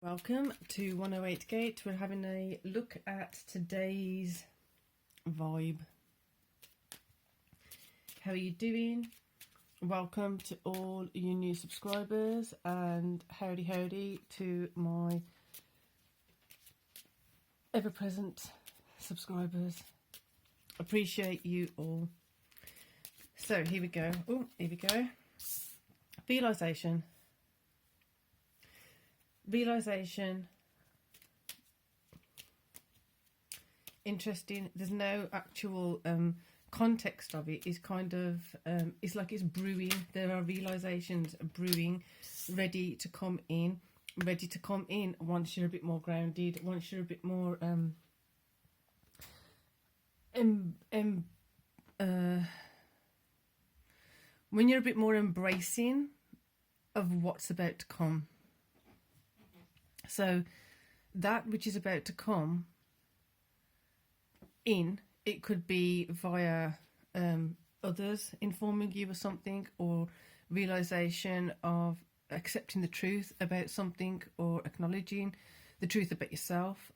Welcome to 108 Gate. We're having a look at today's vibe. How are you doing? Welcome to all you new subscribers, and howdy to my ever-present subscribers. Appreciate you all. So here we go. Oh, here we go. Realization. Interesting. There's no actual context of it. It's kind of it's like it's brewing. There are realizations brewing, ready to come in once you're a bit more grounded, once you're a bit more when you're a bit more embracing of what's about to come. So that which is about to come in, it could be via others informing you of something, or realization of accepting the truth about something, or acknowledging the truth about yourself,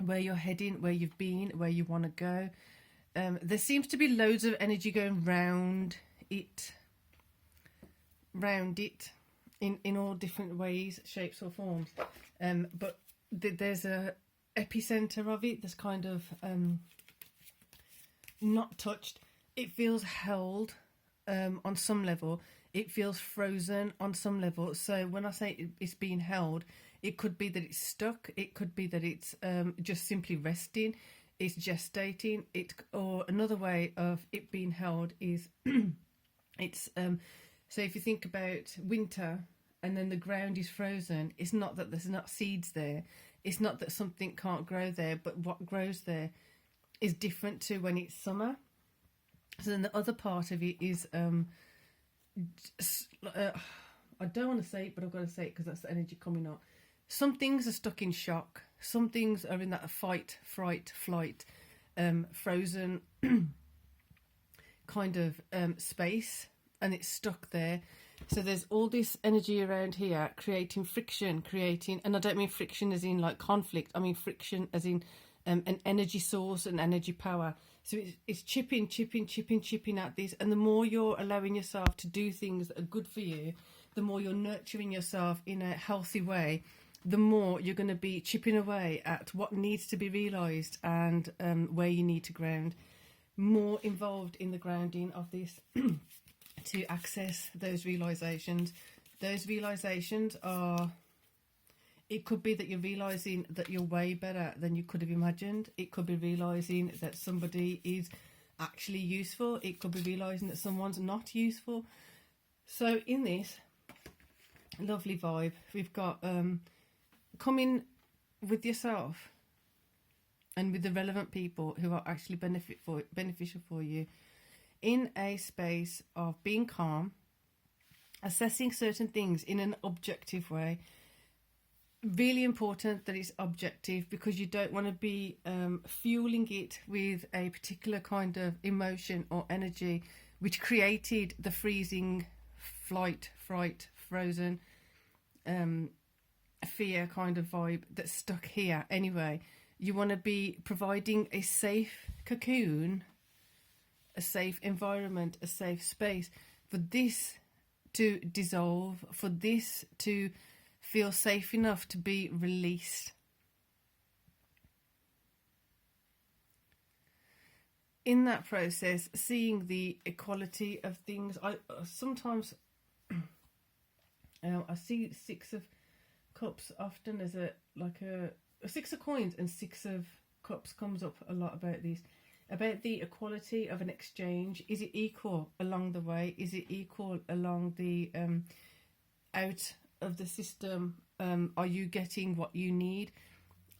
where you're heading, where you've been, where you want to go. There seems to be loads of energy going round it in all different ways, shapes or forms, but there's a epicenter of it that's kind of not touched. It feels held on some level. It feels frozen on some level. So when I say it's being held, it could be that it's stuck, it could be that it's just simply resting, it's gestating it, or another way of it being held is it's so if you think about winter and then the ground is frozen, it's not that there's not seeds there, it's not that something can't grow there, but what grows there is different to when it's summer. So then the other part of it is I don't want to say it, but I've got to say it because that's the energy coming up. Some things are stuck in shock, some things are in that fight, fright, flight, frozen kind of space, and it's stuck there. So there's all this energy around here creating friction, and I don't mean friction as in like conflict, I mean friction as in an energy source, an energy power. So it's chipping at this, and the more you're allowing yourself to do things that are good for you, the more you're nurturing yourself in a healthy way, the more you're going to be chipping away at what needs to be realised, and where you need to ground. More involved in the grounding of this to access those realizations. Those realizations are, it could be that you're realizing that you're way better than you could have imagined. It could be realizing that somebody is actually useful. It could be realizing that someone's not useful. So in this lovely vibe, we've got coming with yourself and with the relevant people who are actually beneficial for you, in a space of being calm, assessing certain things in an objective way. Really important that it's objective, because you don't want to be fueling it with a particular kind of emotion or energy which created the freezing, flight, fright, frozen, fear kind of vibe that's stuck here anyway. You want to be providing a safe cocoon, a safe environment, a safe space for this to dissolve, for this to feel safe enough to be released. In that process, seeing the equality of things, I sometimes I see Six of Cups often as a Six of Coins, and Six of Cups comes up a lot about these, about the equality of an exchange. Is it equal along the way? Is it equal along the out of the system? Are you getting what you need?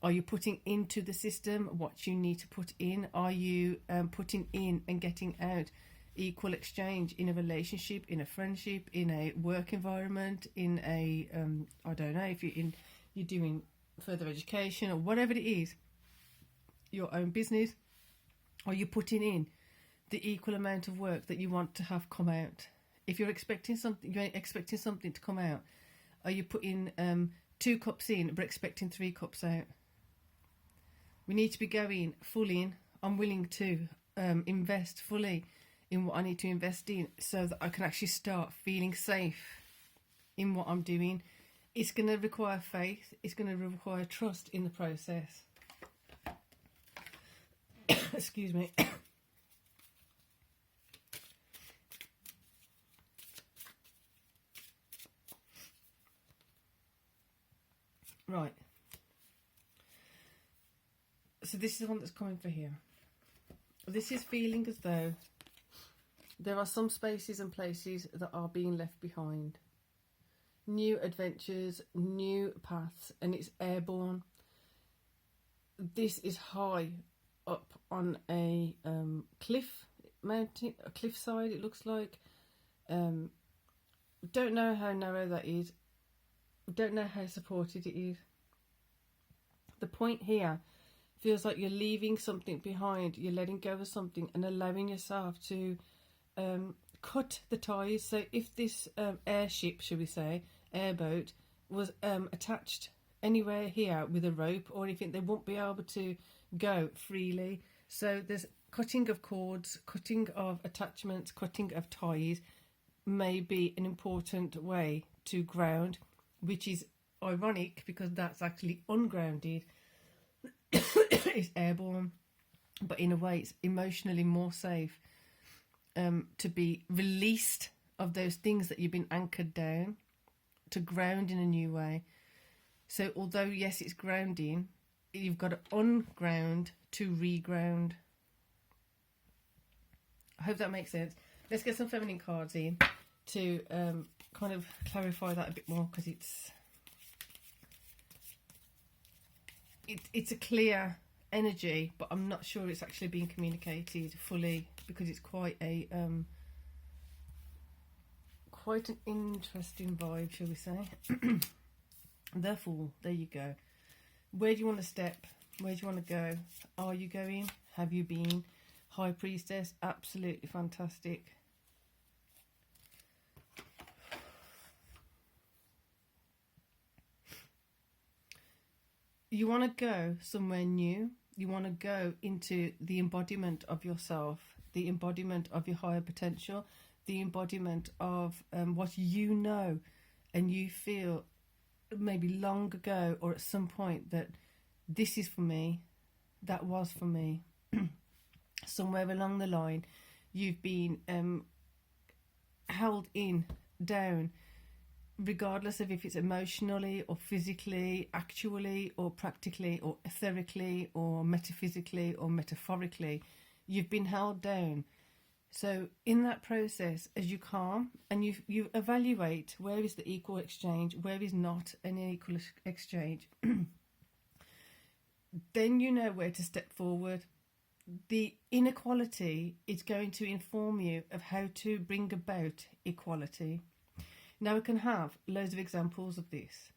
Are you putting into the system what you need to put in? Are you putting in and getting out? Equal exchange in a relationship, in a friendship, in a work environment, in a I don't know, if you're doing further education or whatever it is, your own business. Are you putting in the equal amount of work that you want to have come out? If you're expecting something to come out, Are you putting 2 cups in but expecting 3 cups out. We need to be going full in. I'm willing to invest fully in what I need to invest in so that I can actually start feeling safe in what I'm doing. It's going to require faith. It's going to require trust in the process. Excuse me. Right. So this is the one that's coming for here. This is feeling as though there are some spaces and places that are being left behind. New adventures, new paths, and it's airborne. This is high up on a cliff mountain, a cliffside it looks like. Don't know how narrow that is. Don't know how supported it is. The point here feels like you're leaving something behind. You're letting go of something and allowing yourself to cut the ties. So if this airship, shall we say, airboat, was attached anywhere here with a rope or anything, they won't be able to go freely. So there's cutting of cords, cutting of attachments, cutting of ties may be an important way to ground, which is ironic because that's actually ungrounded. It's airborne, but in a way it's emotionally more safe to be released of those things that you've been anchored down, to ground in a new way. So although yes, it's grounding, you've got to unground to reground. I hope that makes sense. Let's get some feminine cards in to kind of clarify that a bit more, because it's a clear energy, but I'm not sure it's actually being communicated fully, because it's quite a quite an interesting vibe, shall we say. Therefore, there you go. Where do you want to step? Where do you want to go? Are you going? Have you been? High Priestess, absolutely fantastic. You want to go somewhere new. You want to go into the embodiment of yourself, the embodiment of your higher potential, the embodiment of what you know and you feel maybe long ago or at some point that this is for me, that was for me. Somewhere along the line, you've been held in, down, regardless of if it's emotionally or physically, actually or practically or etherically or metaphysically or metaphorically, you've been held down. So in that process, as you calm and you evaluate where is the equal exchange, where is not an equal exchange, then you know where to step forward. The inequality is going to inform you of how to bring about equality. Now, we can have loads of examples of this.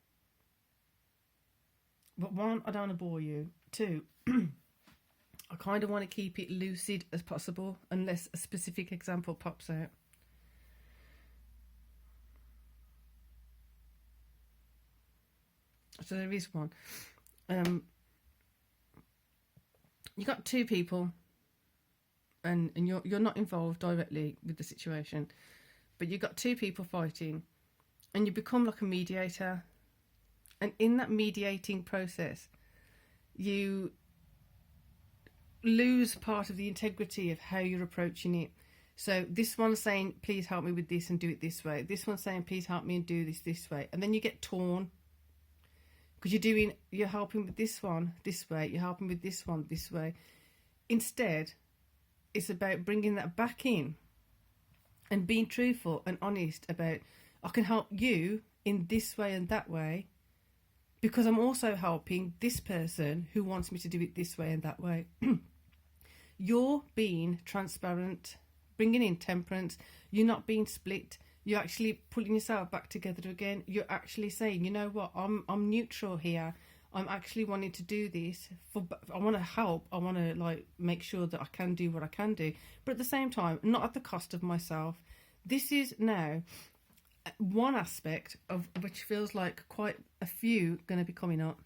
But one, I don't want to bore you. Two, I kind of want to keep it lucid as possible unless a specific example pops out. So there is one. You got 2 people and you're not involved directly with the situation, but you've got 2 people fighting and you become like a mediator, and in that mediating process you lose part of the integrity of how you're approaching it. So this one's saying, please help me with this and do it this way. This one's saying, please help me and do this way. And then you get torn because you're helping with this one this way, you're helping with this one this way. Instead, it's about bringing that back in and being truthful and honest about, I can help you in this way and that way because I'm also helping this person who wants me to do it this way and that way. You're being transparent, bringing in temperance. You're not being split. You're actually pulling yourself back together again. You're actually saying, you know what, I'm neutral here. I'm actually wanting to do this. I want to help. I want to like make sure that I can do what I can do. But at the same time, not at the cost of myself. This is now one aspect of which feels like quite a few going to be coming up.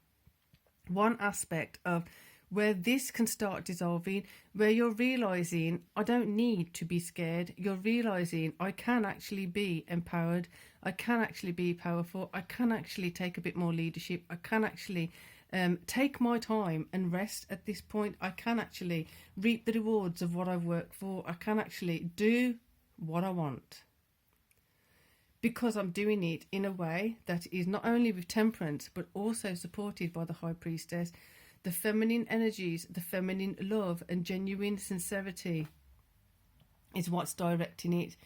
One aspect of where this can start dissolving, where you're realizing I don't need to be scared. You're realizing I can actually be empowered. I can actually be powerful. I can actually take a bit more leadership. I can actually take my time and rest at this point. I can actually reap the rewards of what I've worked for. I can actually do what I want, because I'm doing it in a way that is not only with temperance but also supported by the High Priestess. The feminine energies, the feminine love and genuine sincerity is what's directing it.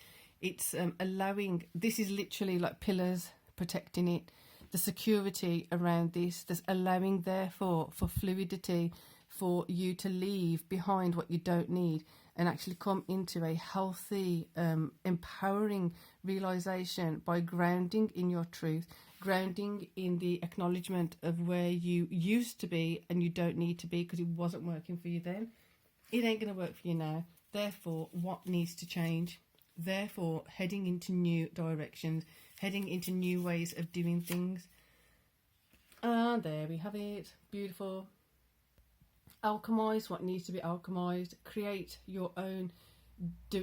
It's allowing, this is literally like pillars protecting it. The security around this, there's allowing therefore for fluidity, for you to leave behind what you don't need and actually come into a healthy, empowering realization by grounding in your truth, grounding in the acknowledgement of where you used to be and you don't need to be because it wasn't working for you then. It ain't going to work for you now. Therefore, what needs to change? Therefore, heading into new directions, heading into new ways of doing things. And there we have it. Beautiful. Alchemize what needs to be alchemized. Create your own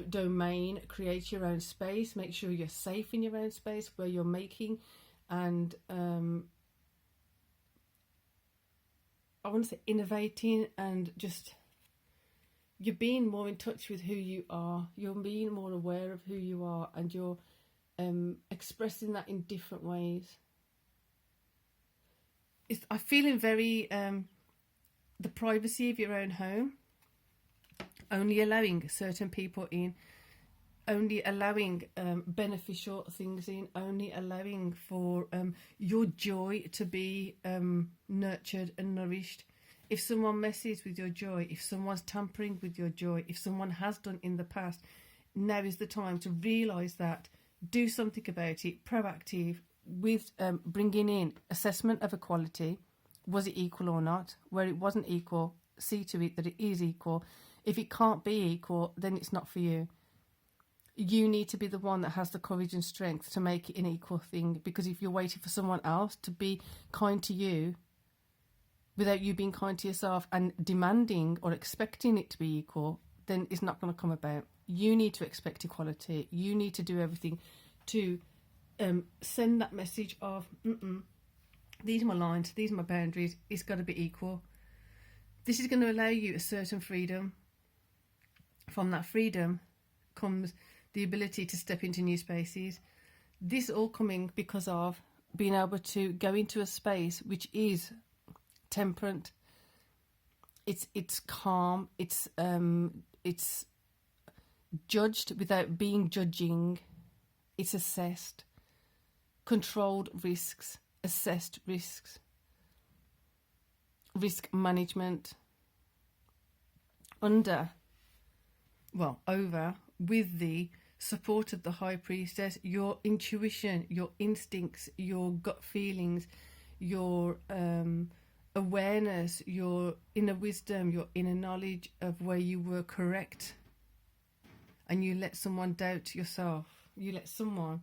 domain. Create your own space. Make sure you're safe in your own space where you're making and I want to say innovating, and just you're being more in touch with who you are. You're being more aware of who you are, and you're expressing that in different ways. I'm feeling very the privacy of your own home, only allowing certain people in, only allowing beneficial things in, only allowing for your joy to be nurtured and nourished. If someone messes with your joy, if someone's tampering with your joy, if someone has done in the past, now is the time to realise that, do something about it, proactive, with bringing in assessment of equality. Was it equal or not? Where it wasn't equal, see to it that it is equal. If it can't be equal, then it's not for you. You need to be the one that has the courage and strength to make it an equal thing, because if you're waiting for someone else to be kind to you without you being kind to yourself and demanding or expecting it to be equal, then it's not going to come about. You need to expect equality. You need to do everything to send that message of, these are my lines, these are my boundaries, it's got to be equal. This is going to allow you a certain freedom. From that freedom comes the ability to step into new spaces. This all coming because of being able to go into a space which is temperate. It's calm. It's judged without being judging. It's assessed, controlled risks, assessed risks, risk management, over, with the support of the High Priestess, your intuition, your instincts, your gut feelings, your awareness, your inner wisdom, your inner knowledge of where you were correct, and you let someone doubt yourself. You let someone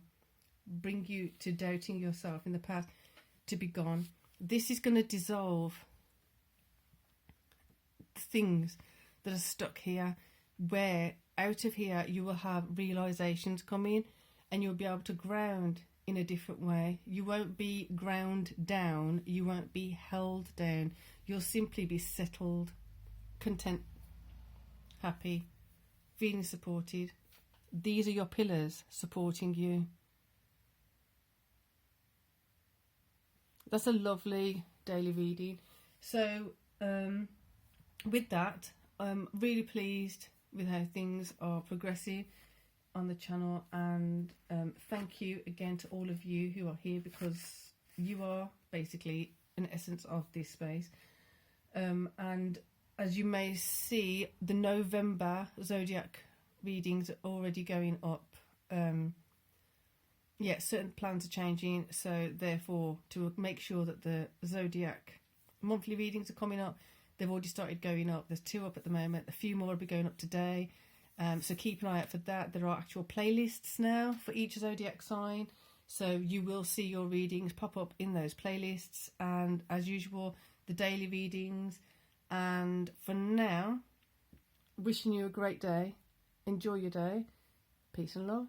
bring you to doubting yourself in the past to be gone. This is going to dissolve things that are stuck here, where out of here you will have realizations come in and you'll be able to ground in a different way. You won't be ground down, you won't be held down, you'll simply be settled, content, happy, feeling supported. These are your pillars supporting you. That's a lovely daily reading. So with that, I'm really pleased with how things are progressing on the channel, and thank you again to all of you who are here, because you are basically an essence of this space. And as you may see, the November zodiac readings are already going up. Certain plans are changing, so therefore to make sure that the zodiac monthly readings are coming up, they've already started going up. There's 2 up at the moment, a few more will be going up today, so keep an eye out for that. There are actual playlists now for each zodiac sign, So you will see your readings pop up in those playlists, and as usual, the daily readings. And for now, wishing you a great day. Enjoy your day. Peace and love.